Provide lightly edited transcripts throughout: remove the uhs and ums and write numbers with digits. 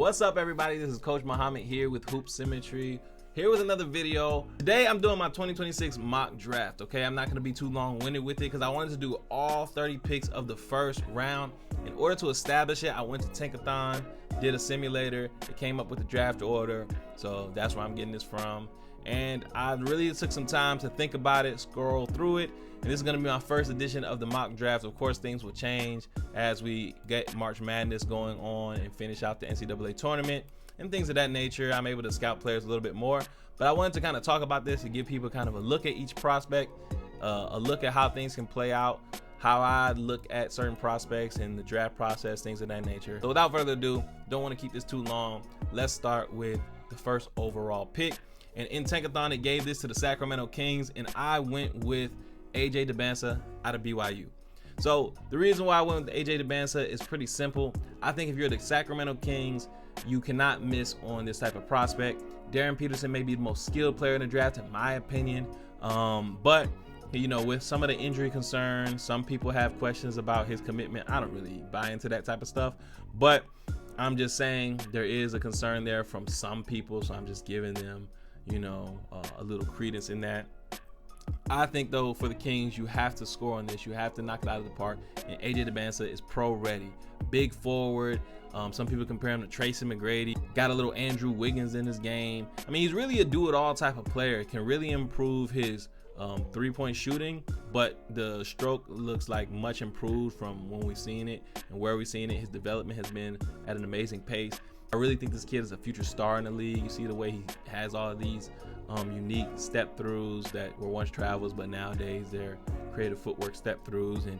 What's up, everybody? This is Coach Muhammad here with Hoop Symmetry, here with another video. Today I'm doing my 2026 mock draft. Okay, I'm not going to be too long-winded with it because I wanted to do all 30 picks of the first round. In order to establish it, I went to Tankathon, did a simulator, it came up with the draft order, so that's where I'm getting this from. And I really took some time to think about it, scroll through it, and this is going to be my first edition of the mock draft. Of course, things will change as we get March Madness going on and finish out the NCAA tournament and things of that nature. I'm able to scout players a little bit more, but I wanted to kind of talk about this and give people kind of a look at each prospect, a look at how things can play out, how I look at certain prospects and the draft process, things of that nature. So without further ado, don't want to keep this too long. Let's start with the first overall pick. And in Tankathon, it gave this to the Sacramento Kings, and I went with AJ Dybantsa out of BYU. So the reason why I went with AJ Dybantsa is pretty simple. I think if you're the Sacramento Kings, you cannot miss on this type of prospect. Darryn Peterson may be the most skilled player in the draft, in my opinion. But you know, with some of the injury concerns, some people have questions about his commitment. I don't really buy into that type of stuff, but I'm just saying there is a concern there from some people, so I'm just giving them, you know, a little credence in that. I think though, for the Kings, you have to score on this. You have to knock it out of the park. And AJ Dybantsa is pro ready, big forward. Some people compare him to Tracy McGrady. Got a little Andrew Wiggins in his game. I mean, he's really a do-it-all type of player. Can really improve his three-point shooting, but the stroke looks like much improved from when we've seen it and where we've seen it. His development has been at an amazing pace. I really think this kid is a future star in the league. You see the way he has all of these unique step throughs that were once travels, but nowadays they're creative footwork step throughs, and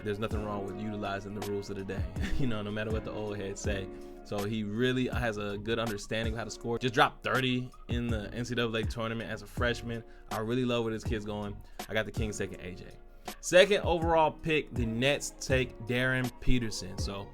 there's nothing wrong with utilizing the rules of the day, you know, no matter what the old heads say. So he really has a good understanding of how to score. Just dropped 30 in the NCAA tournament as a freshman. I really love where this kid's going. I got the Kings taking AJ. Second overall pick, the Nets take Darryn Peterson. So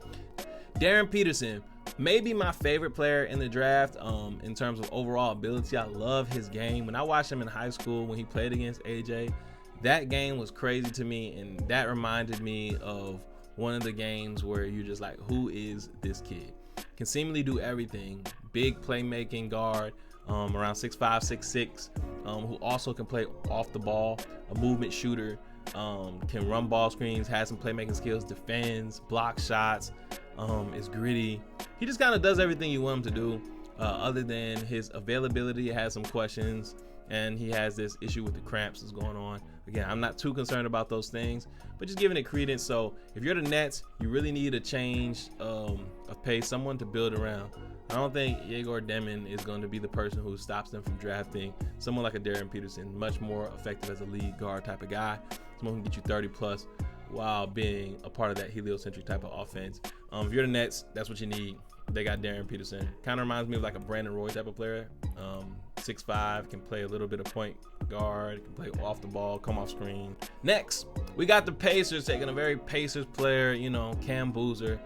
Darryn Peterson, maybe my favorite player in the draft in terms of overall ability. I love his game. When I watched him in high school when he played against AJ, that game was crazy to me, and that reminded me of one of the games where you're just like, who is this kid? Can seemingly do everything. Big playmaking guard, around 6'5", 6'6", who also can play off the ball, a movement shooter, can run ball screens, has some playmaking skills, defends, blocks shots, is gritty. He just kind of does everything you want him to do, other than his availability has some questions, and he has this issue with the cramps that's going on. Again, I'm not too concerned about those things, but just giving it credence. So if you're the Nets, you really need a change of pace, someone to build around. I don't think Yegor Demon is going to be the person who stops them from drafting someone like a Darryn Peterson, much more effective as a lead guard type of guy, someone who can get you 30 plus while being a part of that heliocentric type of offense. If you're the Nets, that's what you need. They got Darryn Peterson. Kind of reminds me of like a Brandon Roy type of player. 6'5", can play a little bit of point guard, can play off the ball, come off screen. Next, we got the Pacers taking a very Pacers player, you know, Cam Boozer.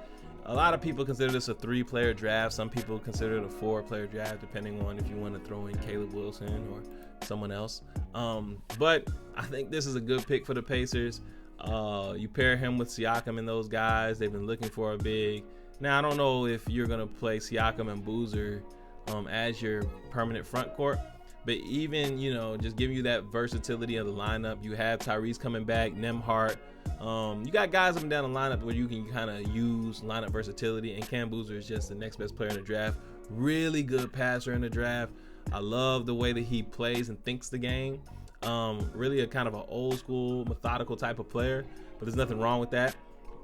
A lot of people consider this a 3-player draft. Some people consider it a 4-player draft, depending on if you want to throw in Caleb Wilson or someone else. But I think this is a good pick for the Pacers. You pair him with Siakam and those guys. They've been looking for a big. Now, I don't know if you're going to play Siakam and Boozer as your permanent front court, but even, you know, just giving you that versatility of the lineup. You have Tyrese coming back, Nembhard. You got guys up and down the lineup where you can kind of use lineup versatility, and Cam Boozer is just the next best player in the draft. Really good passer in the draft. I love the way that he plays and thinks the game. Really a kind of an old school, methodical type of player, but there's nothing wrong with that.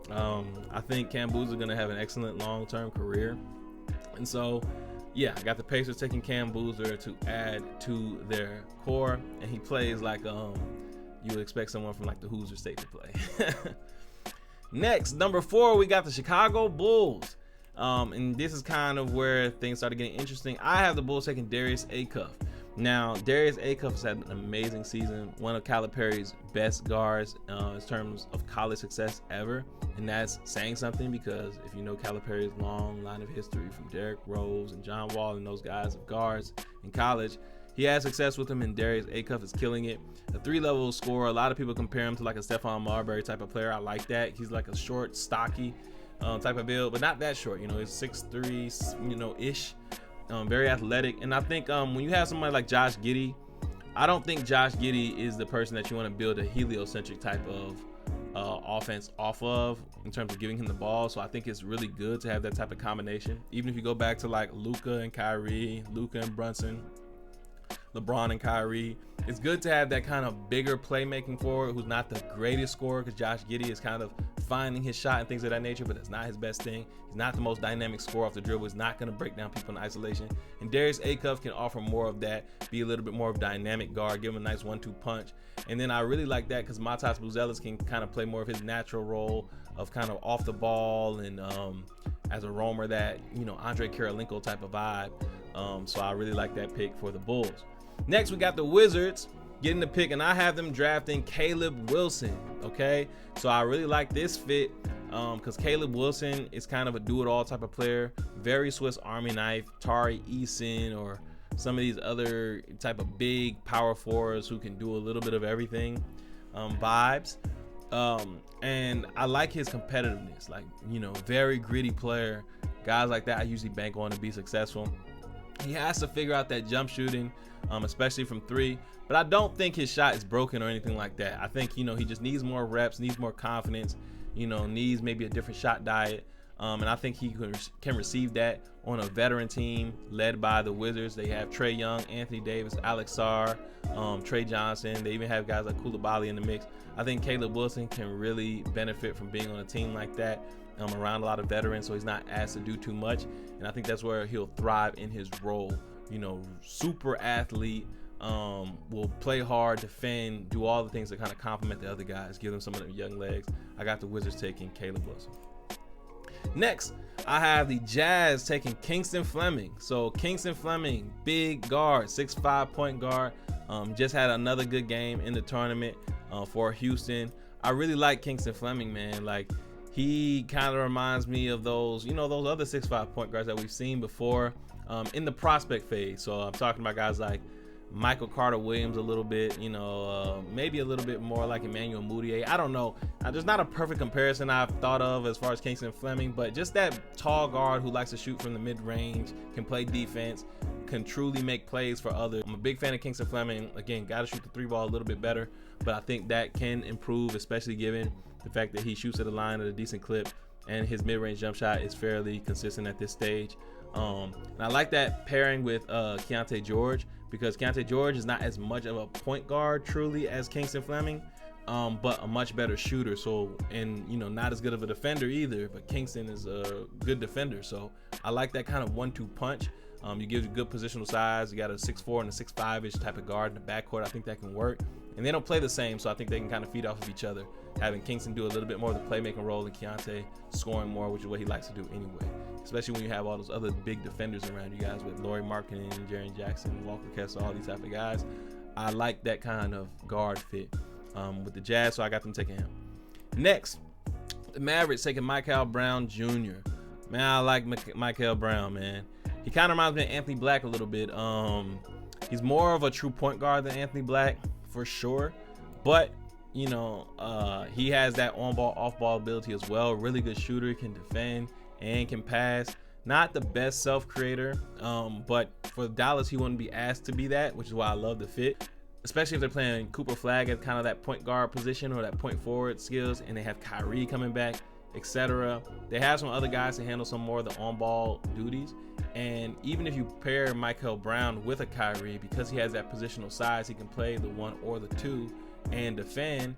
I think Cam Boozer is going to have an excellent long-term career. And so, yeah, I got the Pacers taking Cam Boozer to add to their core, and he plays like you would expect someone from like the Hoosier State to play. Next, number 4, we got the Chicago Bulls. And this is kind of where things started getting interesting. I have the Bulls taking Darius Acuff. Now, Darius Acuff has had an amazing season, one of Calipari's best guards in terms of college success ever. And that's saying something, because if you know Calipari's long line of history from Derrick Rose and John Wall and those guys of guards in college, he had success with him, and Darius Acuff is killing it. A 3-level scorer. A lot of people compare him to like a Stephon Marbury type of player. I like that. He's like a short, stocky, type of build, but not that short. You know, he's 6'3", you know, ish. Very athletic. And I think when you have somebody like Josh Giddey, I don't think Josh Giddey is the person that you want to build a heliocentric type of offense off of in terms of giving him the ball. So I think it's really good to have that type of combination. Even if you go back to like Luka and Kyrie, Luka and Brunson, LeBron and Kyrie, it's good to have that kind of bigger playmaking forward who's not the greatest scorer, because Josh Giddey is kind of finding his shot and things of that nature, but it's not his best thing. He's not the most dynamic scorer off the dribble. He's not going to break down people in isolation. And Darius Acuff can offer more of that, be a little bit more of a dynamic guard, give him a nice 1-2 punch. And then I really like that because Matas Buzelis can kind of play more of his natural role of kind of off the ball and as a roamer, that, you know, Andre Kirilenko type of vibe. So I really like that pick for the Bulls. Next, we got the Wizards getting the pick, and I have them drafting Caleb Wilson. Okay, so I really like this fit because Caleb Wilson is kind of a do-it-all type of player, very Swiss Army knife, Tari Eason or some of these other type of big power forwards who can do a little bit of everything vibes. And I like his competitiveness, like, you know, very gritty player. Guys like that I usually bank on to be successful. He has to figure out that jump shooting, especially from 3, but I don't think his shot is broken or anything like that. I think, you know, he just needs more reps, needs more confidence, you know, needs maybe a different shot diet. And I think he can receive that on a veteran team led by the Wizards. They have Trae Young, Anthony Davis, Alex Sarr, Trey Johnson. They even have guys like Koulibaly in the mix. I think Caleb Wilson can really benefit from being on a team like that, around a lot of veterans, so he's not asked to do too much. And I think that's where he'll thrive in his role. You know, super athlete, will play hard, defend, do all the things that kind of complement the other guys, give them some of them young legs. I got the Wizards taking Caleb Wilson. Next, I have the Jazz taking Kingston Fleming. So Kingston Fleming, big guard, 6'5" point guard, just had another good game in the tournament for Houston. I really like Kingston Fleming, man. Like, he kind of reminds me of those, you know, those other 6'5" point guards that we've seen before in the prospect phase. So I'm talking about guys like Michael Carter-Williams a little bit, you know, maybe a little bit more like Emmanuel Mudiay. I don't know. There's not a perfect comparison I've thought of as far as Kingston Fleming, but just that tall guard who likes to shoot from the mid-range, can play defense, can truly make plays for others. I'm a big fan of Kingston Fleming. Again, got to shoot the 3 ball a little bit better, but I think that can improve, especially given the fact that he shoots at the line at a decent clip and his mid-range jump shot is fairly consistent at this stage. And I like that pairing with Keontae George, because Keontae George is not as much of a point guard truly as Kingston Fleming, but a much better shooter. So, and, you know, not as good of a defender either, but Kingston is a good defender. So I like that kind of 1-2 punch. You give you good positional size. You got a 6'4" and a 6'5"-ish type of guard in the backcourt. I think that can work. And they don't play the same, so I think they can kind of feed off of each other, having Kingston do a little bit more of the playmaking role and Keontae scoring more, which is what he likes to do anyway. Especially when you have all those other big defenders around you guys with Lauri Markkanen, Jaren Jackson, Walker Kessler, all these type of guys. I like that kind of guard fit with the Jazz, so I got them taking him. Next, the Mavericks taking Mikel Brown Jr. Man, I like Mikel Brown, man. He kind of reminds me of Anthony Black a little bit. He's more of a true point guard than Anthony Black, for sure. But, you know, he has that on-ball, off-ball ability as well. Really good shooter, can defend and can pass. Not the best self-creator, but for Dallas, he wouldn't be asked to be that, which is why I love the fit. Especially if they're playing Cooper Flag at kind of that point guard position or that point forward skills, and they have Kyrie coming back, etc. They have some other guys to handle some more of the on-ball duties. And even if you pair Mikel Brown with a Kyrie, because he has that positional size, he can play the 1 or the 2 and defend.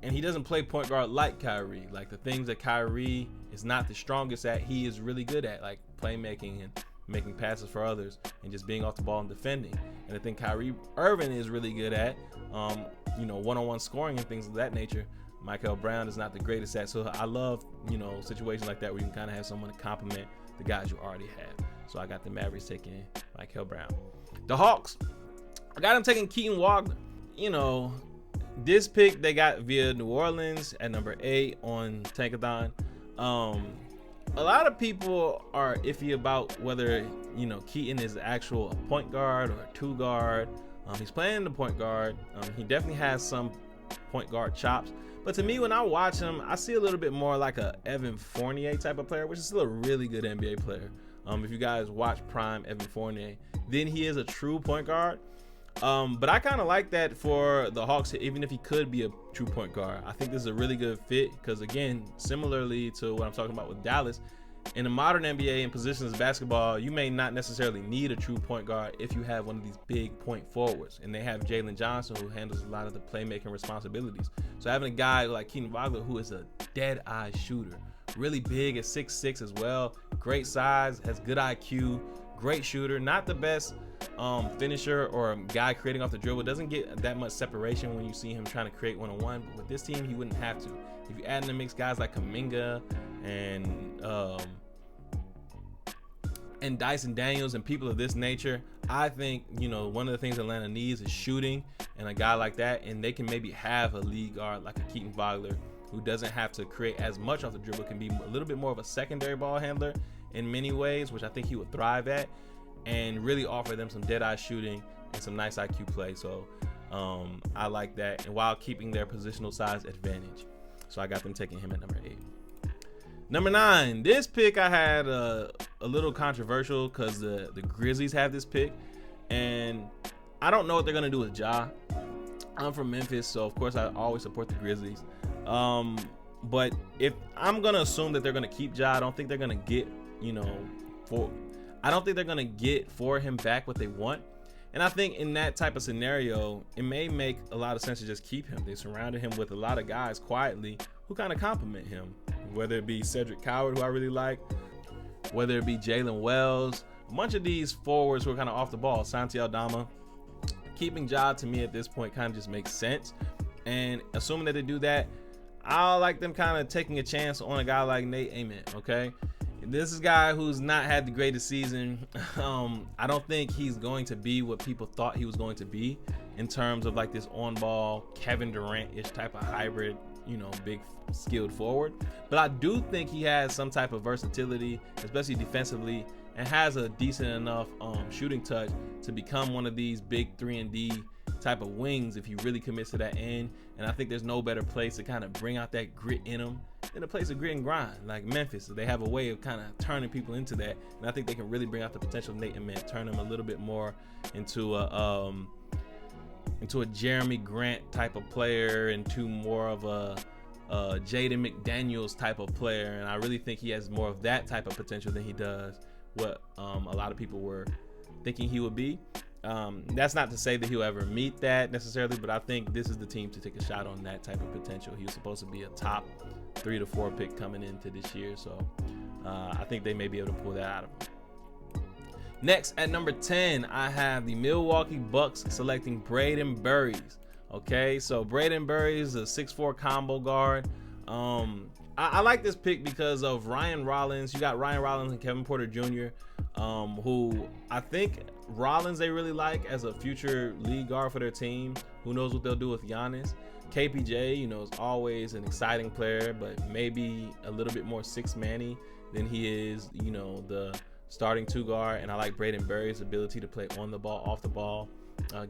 And he doesn't play point guard like Kyrie. Like, the things that Kyrie is not the strongest at, he is really good at, like playmaking and making passes for others and just being off the ball and defending. And I think Kyrie Irving is really good at, you know, one-on-one scoring and things of that nature. Mikel Brown is not the greatest at. So I love, you know, situations like that where you can kind of have someone to complement the guys you already have. So I got the Mavericks taking Mikel Brown. The Hawks, I got them taking Keaton Wagler. You know, this pick they got via New Orleans at number 8 on Tankathon. A lot of people are iffy about whether, you know, Keaton is actual point guard or a 2 guard. He's playing the point guard. He definitely has some point guard chops. But to me, when I watch him, I see a little bit more like a Evan Fournier type of player, which is still a really good NBA player. If you guys watch prime Evan Fournier, then he is a true point guard. But I kind of like that for the Hawks, even if he could be a true point guard. I think this is a really good fit because, again, similarly to what I'm talking about with Dallas, in the modern NBA and positions of basketball, you may not necessarily need a true point guard if you have one of these big point forwards. And they have Jalen Johnson, who handles a lot of the playmaking responsibilities. So having a guy like Keaton Wagler, who is a dead-eye shooter, really big at 6'6" as well, great size, has good IQ, great shooter, not the best finisher or a guy creating off the dribble, doesn't get that much separation when you see him trying to create one-on-one, but with this team he wouldn't have to. If you add in the mix guys like Kuminga and Dyson Daniels and people of this nature, I think, you know, one of the things Atlanta needs is shooting, and a guy like that, and they can maybe have a lead guard like a Keaton Wagler who doesn't have to create as much off the dribble, can be a little bit more of a secondary ball handler in many ways, which I think he would thrive at, and really offer them some dead-eye shooting and some nice IQ play. So I like that, and while keeping their positional size advantage. So I got them taking him at number 8. Number 9, this pick I had a little controversial because the Grizzlies have this pick, and I don't know what they're going to do with Ja. I'm from Memphis, so of course I always support the Grizzlies. But if I'm going to assume that they're going to keep Ja, I don't think they're going to get, I don't think they're going to get for him back what they want. And I think in that type of scenario, it may make a lot of sense to just keep him. They surrounded him with a lot of guys quietly who kind of compliment him, whether it be Cedric Coward, who I really like, whether it be Jalen Wells, a bunch of these forwards who are kind of off the ball, Santi Aldama. Keeping Ja to me at this point kind of just makes sense. And assuming that they do that, I like them kind of taking a chance on a guy like Nate Ament, okay? This is a guy who's not had the greatest season. I don't think he's going to be what people thought he was going to be in terms of like this on-ball Kevin Durant-ish type of hybrid, big skilled forward. But I do think he has some type of versatility, especially defensively, and has a decent enough shooting touch to become one of these big 3-and-D type of wings if he really commits to that end. And I think there's no better place to kind of bring out that grit in him than a place of grit and grind like Memphis. They have a way of kind of turning people into that, and I think they can really bring out the potential of Nate Ament, turn him a little bit more into a Jeremy Grant type of player, into more of a Jaden McDaniels type of player. And I really think he has more of that type of potential than he does what a lot of people were thinking he would be. That's not to say that he'll ever meet that necessarily, but I think this is the team to take a shot on that type of potential. He was supposed to be a top 3 to 4 pick coming into this year, so I think they may be able to pull that out of him. Next, at number 10, I have the Milwaukee Bucks selecting Brayden Burries. Okay, so Brayden Burries is a 6'4" combo guard. I like this pick because of Ryan Rollins. You got Ryan Rollins and Kevin Porter Jr., who I think Rollins they really like as a future lead guard for their team. Who knows what they'll do with Giannis. KPJ, is always an exciting player, but maybe a little bit more six-man-y than he is, the starting 2 guard. And I like Brayden Burries' ability to play on the ball, off the ball.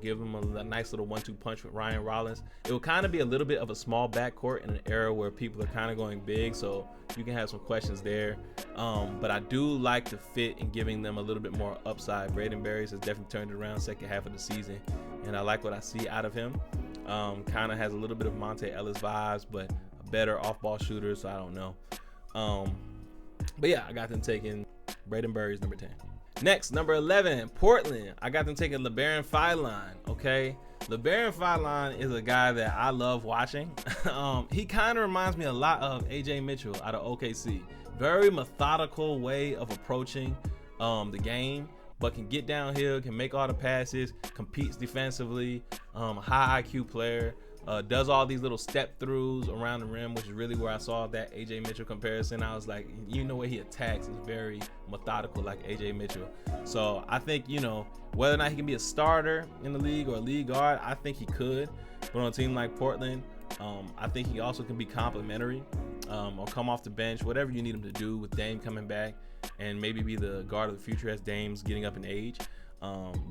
Give him a nice little 1-2 punch with Ryan Rollins. It will kind of be a little bit of a small backcourt in an era where people are kind of going big, so you can have some questions there. But I do like the fit and giving them a little bit more upside. Brayden Burries has definitely turned it around second half of the season, and I like what I see out of him. Kind of has a little bit of Monte Ellis vibes, but a better off-ball shooter, so I don't know. But yeah, I got them taking Brayden Burries, number 10. Next, number 11, Portland. I got them taking Labaron Philon, okay? Labaron Philon is a guy that I love watching. He kind of reminds me a lot of AJ Mitchell out of OKC. Very methodical way of approaching the game, but can get downhill, can make all the passes, competes defensively, high IQ player. Does all these little step throughs around the rim, which is really where I saw that AJ Mitchell comparison. I was like, where he attacks is very methodical like AJ Mitchell. So I think, whether or not he can be a starter in the league or a lead guard, I think he could. But on a team like Portland, I think he also can be complimentary or come off the bench, whatever you need him to do with Dame coming back, and maybe be the guard of the future as Dame's getting up in age.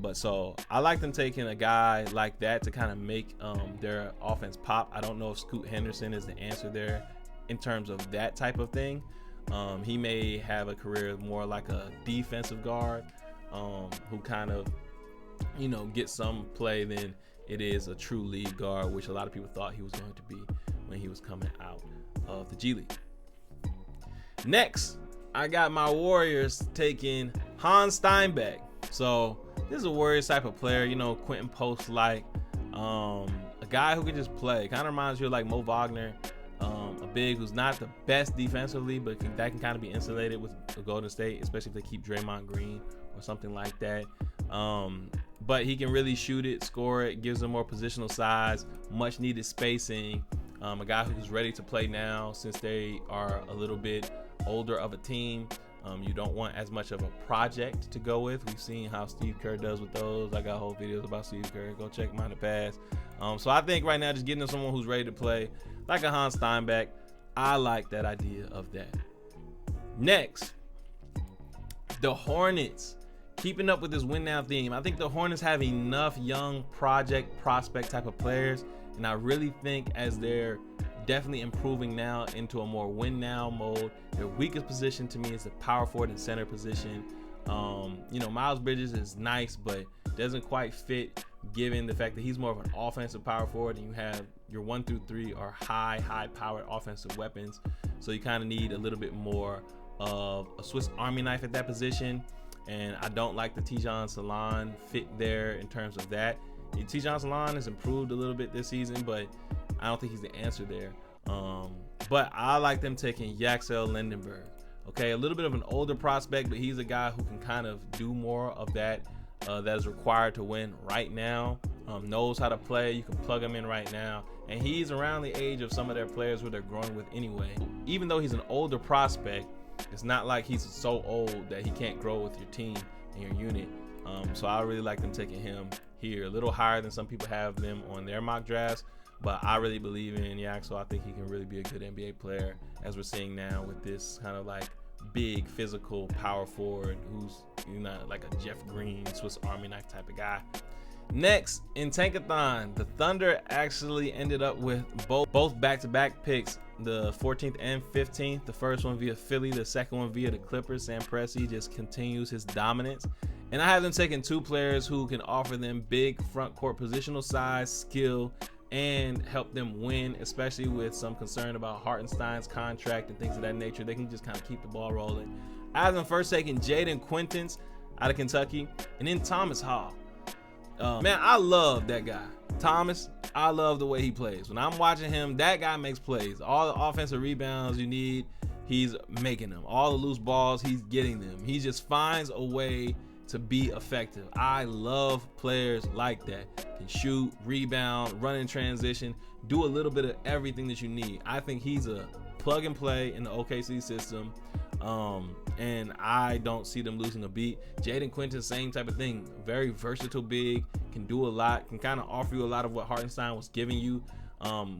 But so I like them taking a guy like that to kind of make their offense pop. I don't know if Scoot Henderson is the answer there in terms of that type of thing. He may have a career more like a defensive guard, who kind of, you know, get some play than it is a true lead guard, which a lot of people thought he was going to be when he was coming out of the G League. Next, I got my Warriors taking Hans Steinbach. So this is a Warriors type of player, you know, Quentin Post like, a guy who can just play. Kind of reminds you of like Mo Wagner, a big who's not the best defensively, but that can kind of be insulated with the Golden State, especially if they keep Draymond Green or something like that. But he can really shoot it, score it, gives them more positional size, much needed spacing. A guy who's ready to play now since they are a little bit older of a team. You don't want as much of a project to go with. We've seen how Steve Kerr does with those. I got whole videos about Steve Kerr. Go check mine in the past. So I think right now just getting to someone who's ready to play like a Hans Steinbach, I like that idea of that. Next, the Hornets. Keeping up with this win now theme. I think the Hornets have enough young project prospect type of players, and I really think as they're definitely improving now into a more win now mode, their weakest position to me is the power forward and center position. You know, Miles Bridges is nice, but doesn't quite fit given the fact that he's more of an offensive power forward, and you have your 1 through 3 are high powered offensive weapons. So you kind of need a little bit more of a Swiss Army knife at that position. And I don't like the Tijan Salon fit there in terms of that. Tijan Salon has improved a little bit this season, but I don't think he's the answer there. But I like them taking Yaxel Lendeborg. Okay, a little bit of an older prospect, but he's a guy who can kind of do more of that that is required to win right now. Knows how to play. You can plug him in right now. And he's around the age of some of their players who they're growing with anyway. Even though he's an older prospect, it's not like he's so old that he can't grow with your team and your unit. So I really like them taking him here. A little higher than some people have them on their mock drafts. But I really believe in Yaxel. I think he can really be a good NBA player, as we're seeing now with this kind of like big physical power forward who's, you know, like a Jeff Green, Swiss Army knife type of guy. Next, in Tankathon, the Thunder actually ended up with both back-to-back picks, the 14th and 15th. The first one via Philly, the second one via the Clippers. Sam Presti just continues his dominance. And I have them taking two players who can offer them big front court positional size, skill, and help them win, especially with some concern about Hartenstein's contract and things of that nature. They can just kind of keep the ball rolling. I have them first taking Jayden Quaintance out of Kentucky, and then Thomas Haugh. Man, I love that guy. Thomas, I love the way he plays. When I'm watching him, that guy makes plays. All the offensive rebounds you need, he's making them. All the loose balls, he's getting them. He just finds a way to be effective. I love players like that. Can shoot, rebound, run in transition, do a little bit of everything that you need. I think he's a plug and play in the OKC system. And I don't see them losing a beat. Jayden Quaintance, same type of thing. Very versatile big, can do a lot, can kind of offer you a lot of what Hartenstein was giving you.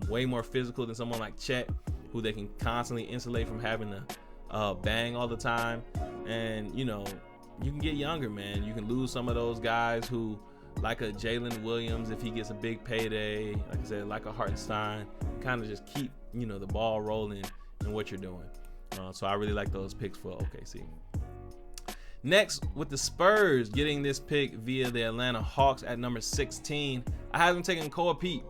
Way more physical than someone like Chet, who they can constantly insulate from having to bang all the time. And, you know, you can get younger, man. You can lose some of those guys who, like a Jalen Williams, if he gets a big payday, like I said, like a Hartenstein, kind of just keep, you know, the ball rolling in what you're doing. So I really like those picks for OKC. Next, with the Spurs getting this pick via the Atlanta Hawks at number 16, I have them taking Koa Peat.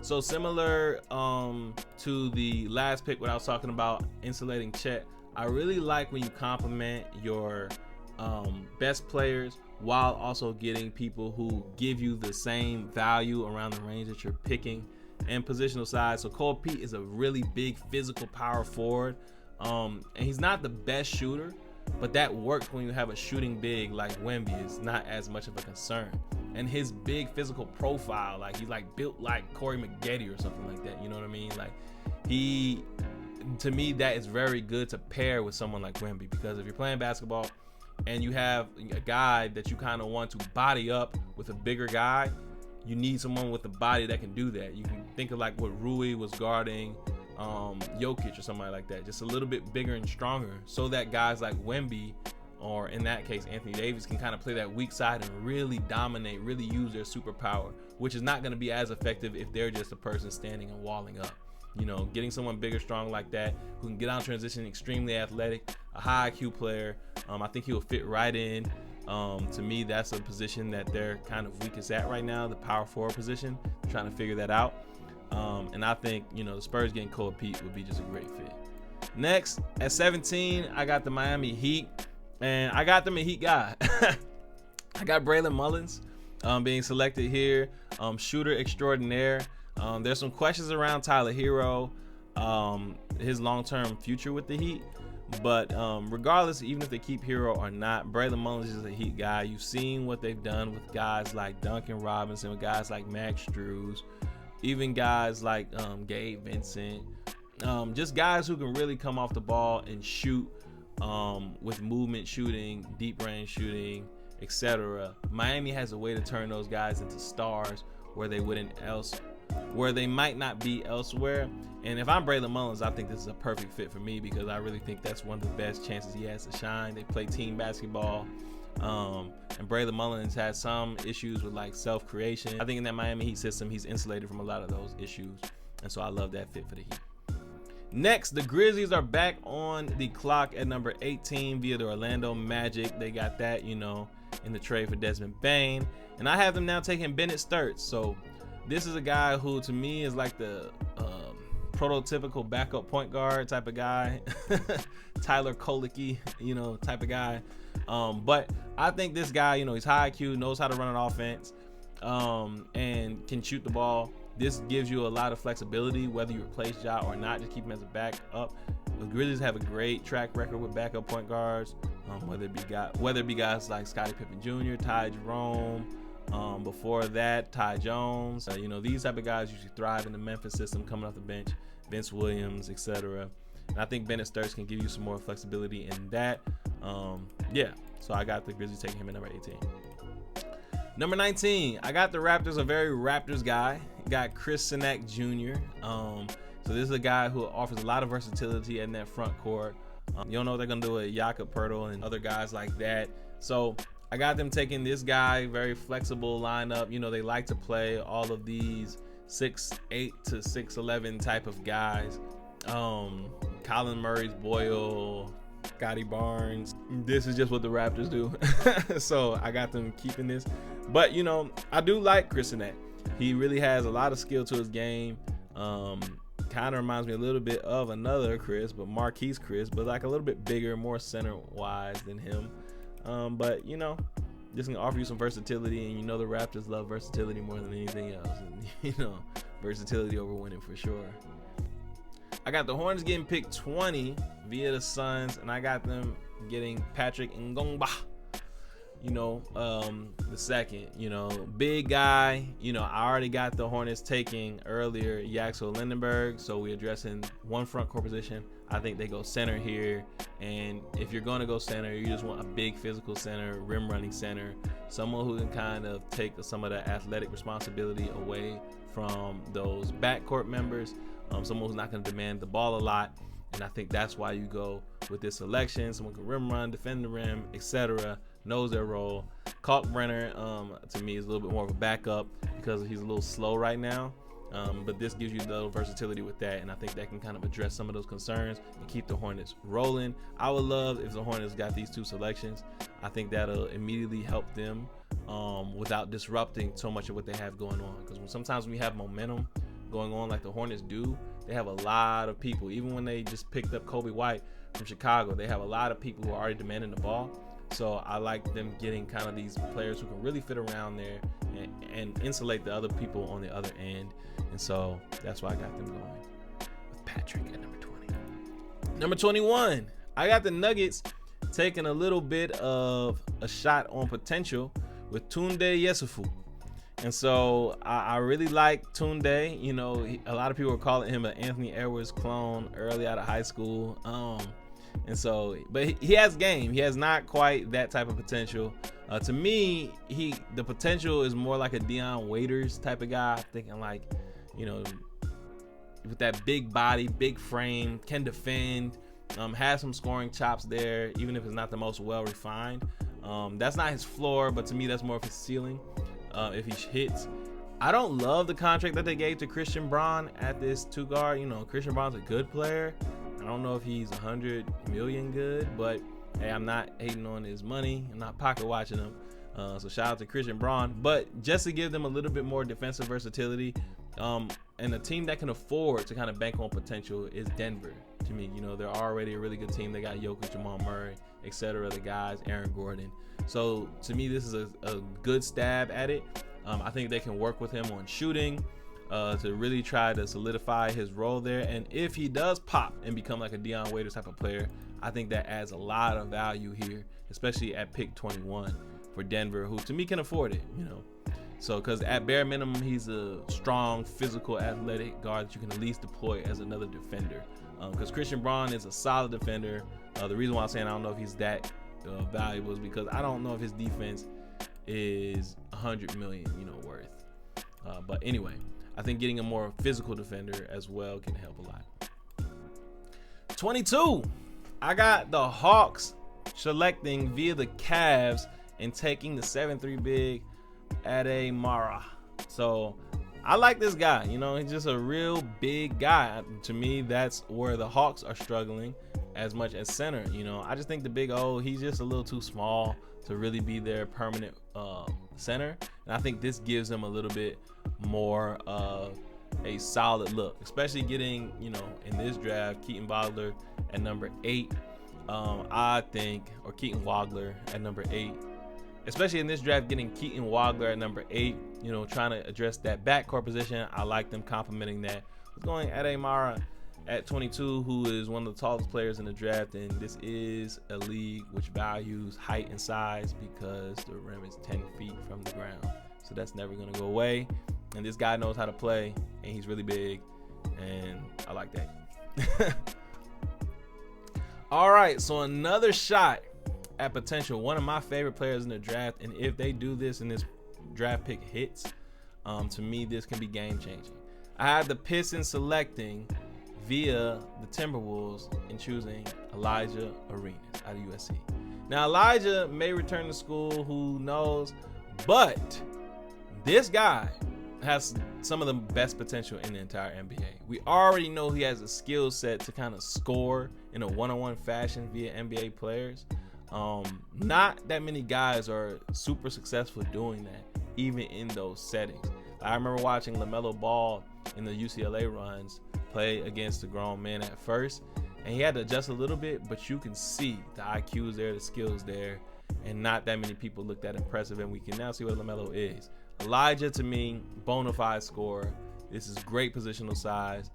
So similar to the last pick when I was talking about insulating Chet, I really like when you complement your best players while also getting people who give you the same value around the range that you're picking and positional size. So Koa Peat is a really big physical power forward. And he's not the best shooter, but that works when you have a shooting big like Wemby. Is not as much of a concern. And his big physical profile, like he's like built like Corey Maggette or something like that. You know what I mean? Like to me, that is very good to pair with someone like Wemby, because if you're playing basketball and you have a guy that you kind of want to body up with a bigger guy, you need someone with a body that can do that. You can think of like what Rui was guarding Jokic or somebody like that, just a little bit bigger and stronger, so that guys like Wemby or in that case, Anthony Davis, can kind of play that weak side and really dominate, really use their superpower, which is not going to be as effective if they're just a person standing and walling up. You know, getting someone bigger, strong like that, who can get out transition, extremely athletic, a high IQ player. I think he'll fit right in. To me, that's a position that they're kind of weakest at right now, the power forward position. They're trying to figure that out. And I think, you know, the Spurs getting Koa Peat would be just a great fit. Next, at 17, I got the Miami Heat, and I got them a Heat guy. I got Braylon Mullins being selected here, shooter extraordinaire. There's some questions around Tyler Hero, his long-term future with the Heat. But regardless, even if they keep Hero or not, Braylon Mullins is a Heat guy. You've seen what they've done with guys like Duncan Robinson, with guys like Max Strus, even guys like Gabe Vincent. Just guys who can really come off the ball and shoot with movement shooting, deep range shooting, etc. Miami has a way to turn those guys into stars where they might not be elsewhere. And if I'm Braylon Mullins, I think this is a perfect fit for me, because I really think that's one of the best chances he has to shine. They play team basketball, and Braylon Mullins has some issues with like self-creation. I think in that Miami Heat system, he's insulated from a lot of those issues, and so I love that fit for the Heat. Next, the Grizzlies are back on the clock at number 18 via the Orlando Magic. They got that, you know, in the trade for Desmond Bane, and I have them now taking Bennet Stirtz. So this is a guy who, to me, is like the prototypical backup point guard type of guy, Tyler Kolicky, you know, type of guy. But I think this guy, you know, he's high IQ, knows how to run an offense, and can shoot the ball. This gives you a lot of flexibility, whether you replace Ja or not. Just keep him as a backup. The Grizzlies have a great track record with backup point guards, whether it be guys like Scottie Pippen Jr., Ty Jerome. Before that, Ty Jones. You know, these type of guys usually thrive in the Memphis system, coming off the bench, Vince Williams, etc. And I think Bennet Stirtz can give you some more flexibility in that. Yeah, so I got the Grizzlies taking him at number 18. Number 19, I got the Raptors, a very Raptors guy. Got Chris Cenac Jr. So this is a guy who offers a lot of versatility in that front court. You don't know what they're going to do with Yaxel and other guys like that. So I got them taking this guy, very flexible lineup. You know, they like to play all of these 6'8" to 6'11" type of guys. Colin Murray's Boyle, Scotty Barnes. This is just what the Raptors do. So I got them keeping this. But, you know, I do like Chris Cenac. He really has a lot of skill to his game. Kind of reminds me a little bit of another Chris, but Marquise Chris, but like a little bit bigger, more center-wise than him. But, you know, this can offer you some versatility, and you know the Raptors love versatility more than anything else. And, you know, versatility over winning for sure. I got the Hornets getting picked 20 via the Suns, and I got them getting Patrick Ngongba, you know, the second, you know, big guy. You know, I already got the Hornets taking earlier Yaxel Lendeborg, so we're addressing one front court position. I think they go center here, and if you're going to go center, you just want a big physical center, rim running center, someone who can kind of take some of the athletic responsibility away from those backcourt members, someone who's not going to demand the ball a lot. And I think that's why you go with this selection. Someone can rim run, defend the rim, etc., knows their role. Kalkbrenner, to me, is a little bit more of a backup because he's a little slow right now. But this gives you the versatility with that, and I think that can kind of address some of those concerns and keep the Hornets rolling. I would love if the Hornets got these two selections. I think that'll immediately help them without disrupting so much of what they have going on. Because sometimes when we have momentum going on like the Hornets do, they have a lot of people. Even when they just picked up Kobe White from Chicago, they have a lot of people who are already demanding the ball. So I like them getting kind of these players who can really fit around there and insulate the other people on the other end. And so that's why I got them going with Patrick at number 20. Number 21, I got the Nuggets taking a little bit of a shot on potential with Tunde Yesufu. And so I really like Tunde. You know, a lot of people are calling him an Anthony Edwards clone early out of high school. And so, but he has game. He has not quite that type of potential. To me, the potential is more like a Dion Waiters type of guy. Thinking like, you know, with that big body, big frame, can defend, Has some scoring chops there, even if it's not the most well refined. That's not his floor, but to me that's more of his ceiling if he hits. I don't love the contract that they gave to Christian Braun at this 2 guard. You know, Christian Braun's a good player. I don't know if he's 100 million good, but hey, I'm not hating on his money. I'm not pocket watching him. So shout out to Christian Braun. But just to give them a little bit more defensive versatility, and a team that can afford to kind of bank on potential is Denver. To me, you know, they're already a really good team. They got Jokic, Jamal Murray, etc. The guys, Aaron Gordon. So to me, this is a good stab at it. I think they can work with him on shooting to really try to solidify his role there. And if he does pop and become like a Dion Waiters type of player, I think that adds a lot of value here, especially at pick 21 for Denver, who to me can afford it, you know. So, because at bare minimum, he's a strong, physical, athletic guard that you can at least deploy as another defender. Because Christian Braun is a solid defender. The reason why I'm saying I don't know if he's that valuable is because I don't know if his defense is 100 million, you know, worth. But anyway, I think getting a more physical defender as well can help a lot. 22, I got the Hawks selecting via the Cavs and taking the 7'3" big Ademara. So I like this guy. You know, he's just a real big guy. To me, that's where the Hawks are struggling as much as center. You know, I just think the big O, he's just a little too small to really be their permanent center. And I think this gives them a little bit more of a solid look, especially getting, you know, in this draft, Keaton Wagler at number 8. I think, or Keaton Wagler at number 8. Especially in this draft, getting Keaton Wagler at number 8, you know, trying to address that backcourt position. I like them complimenting that. Going at Ademara at 22, who is one of the tallest players in the draft, and this is a league which values height and size because the rim is 10 feet from the ground. So that's never going to go away. And this guy knows how to play, and he's really big, and I like that. All right, so another shot at potential, one of my favorite players in the draft, and if they do this and this draft pick hits, to me this can be game changing. I have the Pistons selecting via the Timberwolves and choosing Elijah Arenas out of USC. Now Elijah may return to school, who knows, but this guy has some of the best potential in the entire NBA. We already know he has a skill set to kind of score in a one-on-one fashion via NBA players. Not that many guys are super successful doing that, even in those settings. I remember watching LaMelo Ball in the UCLA runs play against the grown men at first, and he had to adjust a little bit, but you can see the IQ's there, the skills there, and not that many people look that impressive, and we can now see what LaMelo is. Elijah, to me, bona fide scorer. This is great positional size.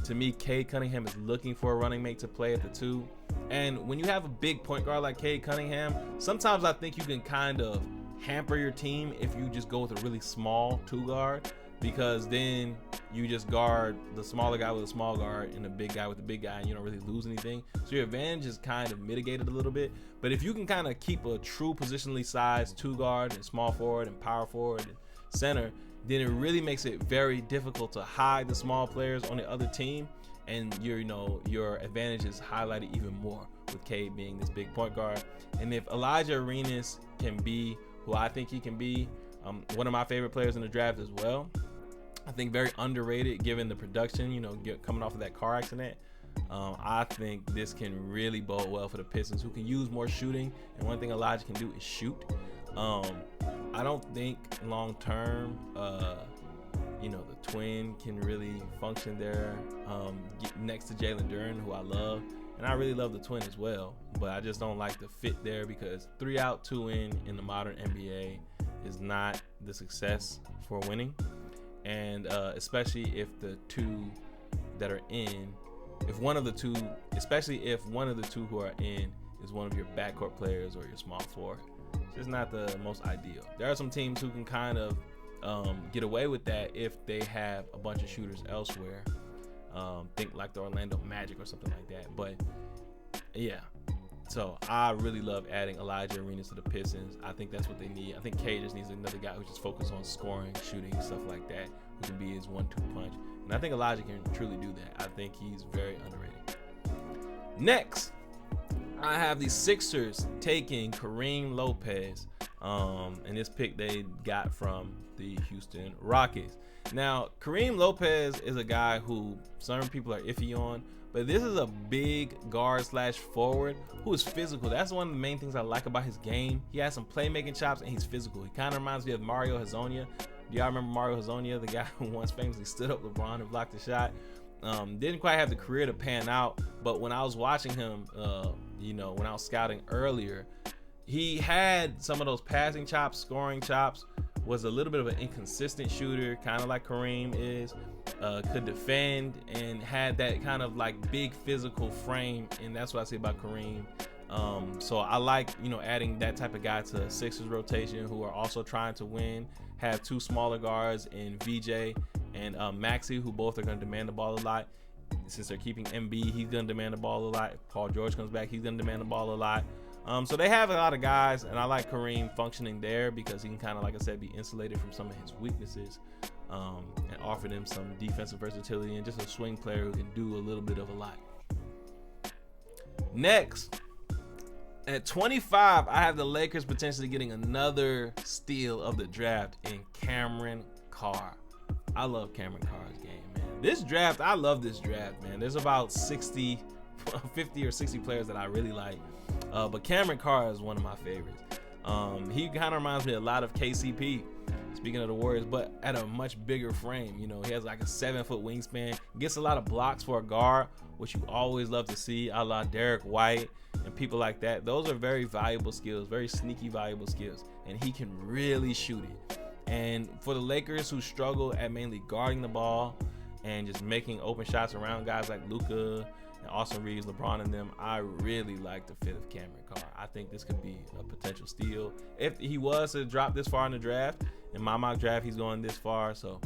To me, Cade Cunningham is looking for a running mate to play at the 2. And when you have a big point guard like Cade Cunningham, sometimes I think you can kind of hamper your team if you just go with a really small 2 guard, because then you just guard the smaller guy with a small guard and the big guy with the big guy, and you don't really lose anything. So your advantage is kind of mitigated a little bit. But if you can kind of keep a true positionally sized 2 guard and small forward and power forward and center, then it really makes it very difficult to hide the small players on the other team, and your advantage is highlighted even more with Cade being this big point guard. And if Elijah Arenas can be who I think he can be, one of my favorite players in the draft as well. I think very underrated given the production, coming off of that car accident. I think this can really bode well for the Pistons, who can use more shooting, and one thing Elijah can do is shoot. I don't think long term, the twin can really function there next to Jalen Darryn, who I love, and I really love the twin as well, but I just don't like the fit there, because 3 out 2 in the modern NBA is not the success for winning. And especially if the 2 that are in, especially if one of the 2 who are in is one of your backcourt players or your small forward, it's just not the most ideal. There are some teams who can kind of get away with that if they have a bunch of shooters elsewhere. Think like the Orlando Magic or something like that. But yeah, so I really love adding Elijah Arenas to the Pistons. I think that's what they need. I think Cade just needs another guy who just focuses on scoring, shooting, stuff like that, who can be his 1-2 punch. And I think Elijah can truly do that. I think he's very underrated. Next, I have the Sixers taking Kareem Lopez, and this pick they got from the Houston Rockets. Now, Kareem Lopez is a guy who some people are iffy on, but this is a big guard slash forward who is physical. That's one of the main things I like about his game. He has some playmaking chops and he's physical. He kind of reminds me of Mario Hezonja. Do y'all remember Mario Hezonja, the guy who once famously stood up LeBron and blocked the shot? Didn't quite have the career to pan out, but when I was watching him, when I was scouting earlier, he had some of those passing chops, scoring chops, was a little bit of an inconsistent shooter, kind of like Kareem is, could defend, and had that kind of like big physical frame, and that's what I say about Kareem. So I like, adding that type of guy to Sixers rotation who are also trying to win, have two smaller guards in VJ and Maxey, who both are going to demand the ball a lot. Since they're keeping MB, he's going to demand the ball a lot. If Paul George comes back, he's going to demand the ball a lot. So they have a lot of guys, and I like Kareem functioning there because he can kind of, like I said, be insulated from some of his weaknesses, and offer them some defensive versatility and just a swing player who can do a little bit of a lot. Next, at 25, I have the Lakers potentially getting another steal of the draft in Cameron Carr. I love Cameron Carr's game, man. This draft, I love this draft, man. There's about 50 or 60 players that I really like. But Cameron Carr is one of my favorites. He kind of reminds me a lot of KCP, speaking of the Warriors, but at a much bigger frame. He has like a 7-foot wingspan, gets a lot of blocks for a guard, which you always love to see, a la Derek White and people like that. Those are very valuable skills, very sneaky valuable skills, and he can really shoot it. And for the Lakers, who struggle at mainly guarding the ball and just making open shots around guys like Luka and Austin Reeves, LeBron, and them, I really like the fit of Cameron Carr. I think this could be a potential steal. If he was to drop this far in the draft, in my mock draft, he's going this far, so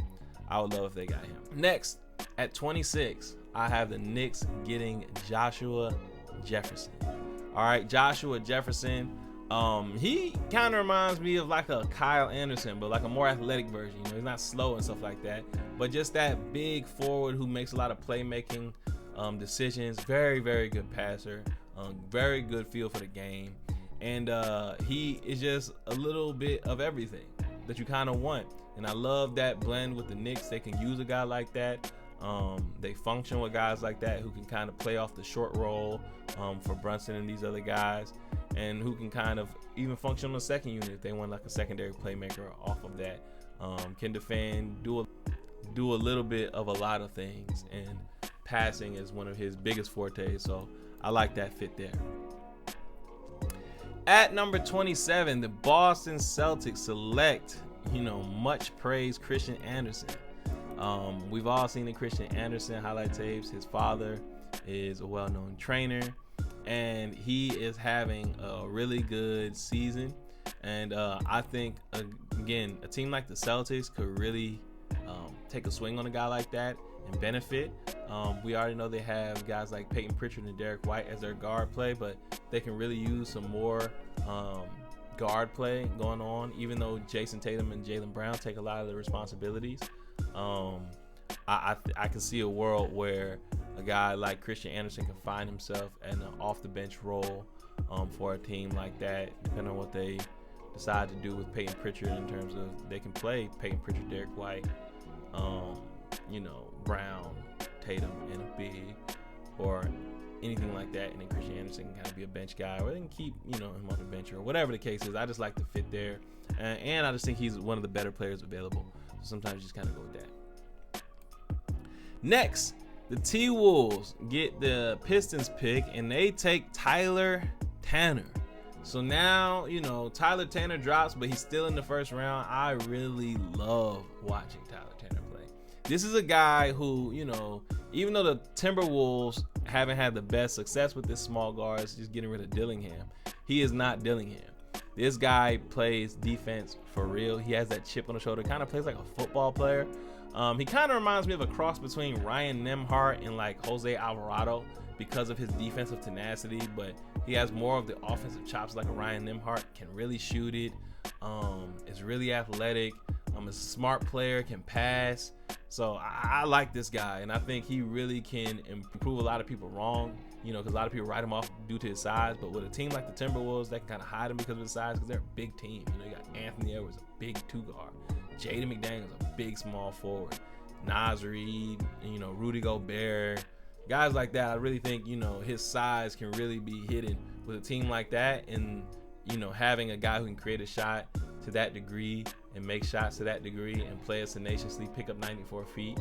I would love if they got him. Next, at 26, I have the Knicks getting Joshua Jefferson. All right, Joshua Jefferson. He kind of reminds me of like a Kyle Anderson, but like a more athletic version. He's not slow and stuff like that, but just that big forward who makes a lot of playmaking decisions. Very, very good passer. Very good feel for the game, and he is just a little bit of everything that you kind of want. And I love that blend with the Knicks. They can use a guy like that. They function with guys like that who can kind of play off the short roll for Brunson and these other guys, and who can kind of even function on the second unit if they want like a secondary playmaker off of that. Can defend, do a little bit of a lot of things, and passing is one of his biggest fortes, so I like that fit there. At number 27, the Boston Celtics select, much praised Christian Anderson. We've all seen the Christian Anderson highlight tapes. His father is a well-known trainer, and he is having a really good season. And I think, again, a team like the Celtics could really take a swing on a guy like that and benefit. We already know they have guys like Peyton Pritchard and Derek White as their guard play, but they can really use some more guard play going on, even though Jason Tatum and Jaylen Brown take a lot of the responsibilities. I can see a world where a guy like Christian Anderson can find himself in an off-the-bench role for a team like that, depending on what they decide to do with Peyton Pritchard, in terms of they can play Peyton Pritchard, Derek White, Brown, Tatum, and a big, or anything like that, and then Christian Anderson can kind of be a bench guy, or they can keep him on the bench, or whatever the case is. I just like the fit there, and I just think he's one of the better players available. So sometimes you just kind of go with that. Next, the T-Wolves get the Pistons pick, and they take Tyler Tanner. So now, Tyler Tanner drops, but he's still in the first round. I really love watching Tyler Tanner play. This is a guy who, even though the Timberwolves haven't had the best success with this small guards, just getting rid of Dillingham, he is not Dillingham. This guy plays defense for real. He has that chip on the shoulder, kind of plays like a football player. He kind of reminds me of a cross between Ryan Nembhard and like Jose Alvarado because of his defensive tenacity, but he has more of the offensive chops like a Ryan Nembhard, can really shoot it, is really athletic, a smart player, can pass. So I like this guy, and I think he really can improve a lot of people wrong you know, because a lot of people write him off due to his size. But with a team like the Timberwolves, they can kind of hide him because of his size, because they're a big team. You know, you got Anthony Edwards, a big 2-guard. Jayden McDaniels, a big small forward. Naz Reid, you know, Rudy Gobert, guys like that. I really think, you know, his size can really be hidden with a team like that, and, you know, having a guy who can create a shot to that degree and make shots to that degree and play it tenaciously, pick up 94 feet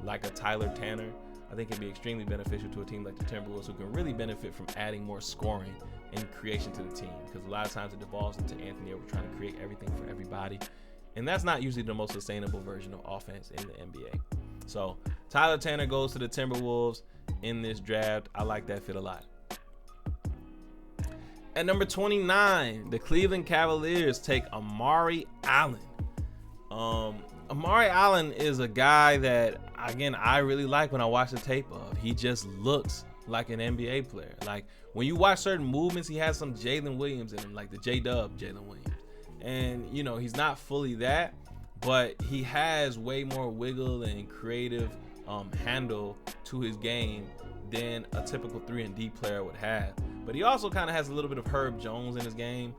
like a Tyler Tanner, I think can be extremely beneficial to a team like the Timberwolves, who can really benefit from adding more scoring and creation to the team, because a lot of times it devolves into Anthony Edwards trying to create everything for everybody, and that's not usually the most sustainable version of offense in the NBA. So Tyler Tanner goes to the Timberwolves in this draft. I like that fit a lot. At number 29, the Cleveland Cavaliers take Amari Allen. Amari Allen is a guy that, again, I really like when I watch the tape of. He just looks like an NBA player. Like, when you watch certain movements, he has some Jalen Williams in him, like the J-Dub Jalen Williams. And, you know, he's not fully that, but he has way more wiggle and creative handle to his game than a typical 3-and-D player would have. But he also kind of has a little bit of Herb Jones in his game.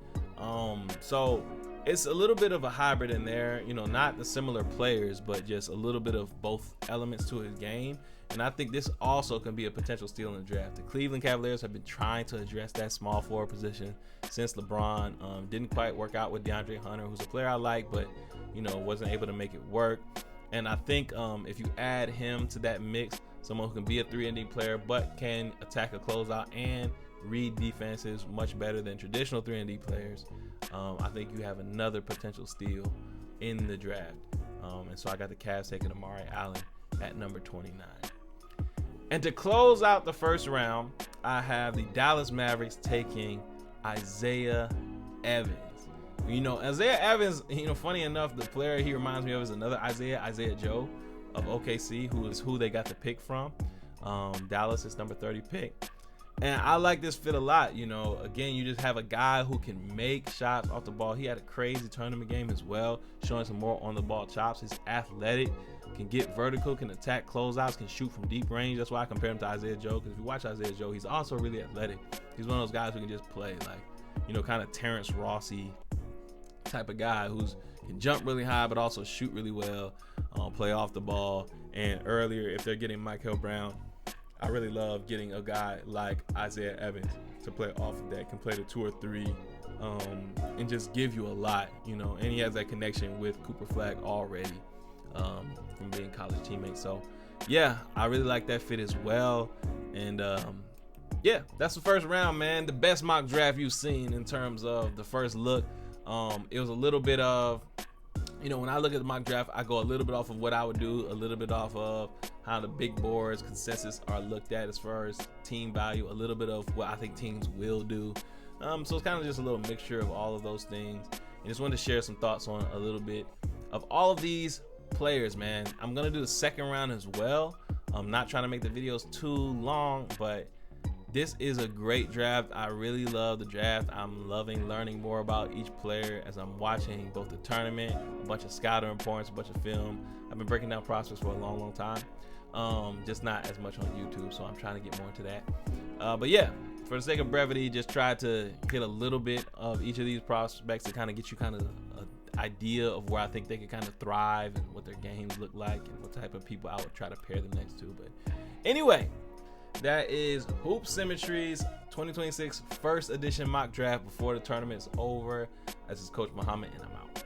So it's a little bit of a hybrid in there, you know, not the similar players, but just a little bit of both elements to his game. And I think this also can be a potential steal in the draft. The Cleveland Cavaliers have been trying to address that small forward position since LeBron. Didn't quite work out with DeAndre Hunter, who's a player I like, but, you know, wasn't able to make it work. And I think if you add him to that mix, someone who can be a 3-and-D player but can attack a closeout and read defenses much better than traditional 3-and-D players, I think you have another potential steal in the draft. And so I got the Cavs taking Amari Allen at number 29. And to close out the first round, I have the Dallas Mavericks taking Isaiah Evans. You know, Isaiah Evans, you know, funny enough, the player he reminds me of is another Isaiah Joe of OKC, who is who they got the pick from. Dallas is number 30 pick. And I like this fit a lot. You know, again, you just have a guy who can make shots off the ball. He had a crazy tournament game as well, showing some more on the ball chops. He's athletic, can get vertical, can attack closeouts, can shoot from deep range. That's why I compare him to Isaiah Joe, because if you watch Isaiah Joe, he's also really athletic. He's one of those guys who can just play, like, you know, kind of Terrence Rossy type of guy who's can jump really high but also shoot really well, play off the ball. And earlier, if they're getting Mikel Brown, I really love getting a guy like Isaiah Evans to play off of that, can play the 2 or 3, and just give you a lot, you know. And he has that connection with Cooper Flagg already from being college teammates. So yeah, I really like that fit as well. And yeah, that's the first round, man. The best mock draft you've seen in terms of the first look. It was a little bit of, you know, when I look at the mock draft, I go a little bit off of what I would do, a little bit off of how the big boards consensus are looked at as far as team value, a little bit of what I think teams will do. So it's kind of just a little mixture of all of those things. And just wanted to share some thoughts on a little bit of all of these players, man. I'm going to do the second round as well. I'm not trying to make the videos too long, but this is a great draft. I really love the draft. I'm loving learning more about each player as I'm watching both the tournament, a bunch of scouting reports, a bunch of film. I've been breaking down prospects for a long, long time. Just not as much on YouTube, so I'm trying to get more into that. But yeah, for the sake of brevity, just try to hit a little bit of each of these prospects to kind of get you kind of an idea of where I think they could kind of thrive and what their games look like and what type of people I would try to pair them next to. But anyway, that is Hoop Symmetry's 2026 first edition mock draft before the tournament's over. This is Coach Muhammad, and I'm out.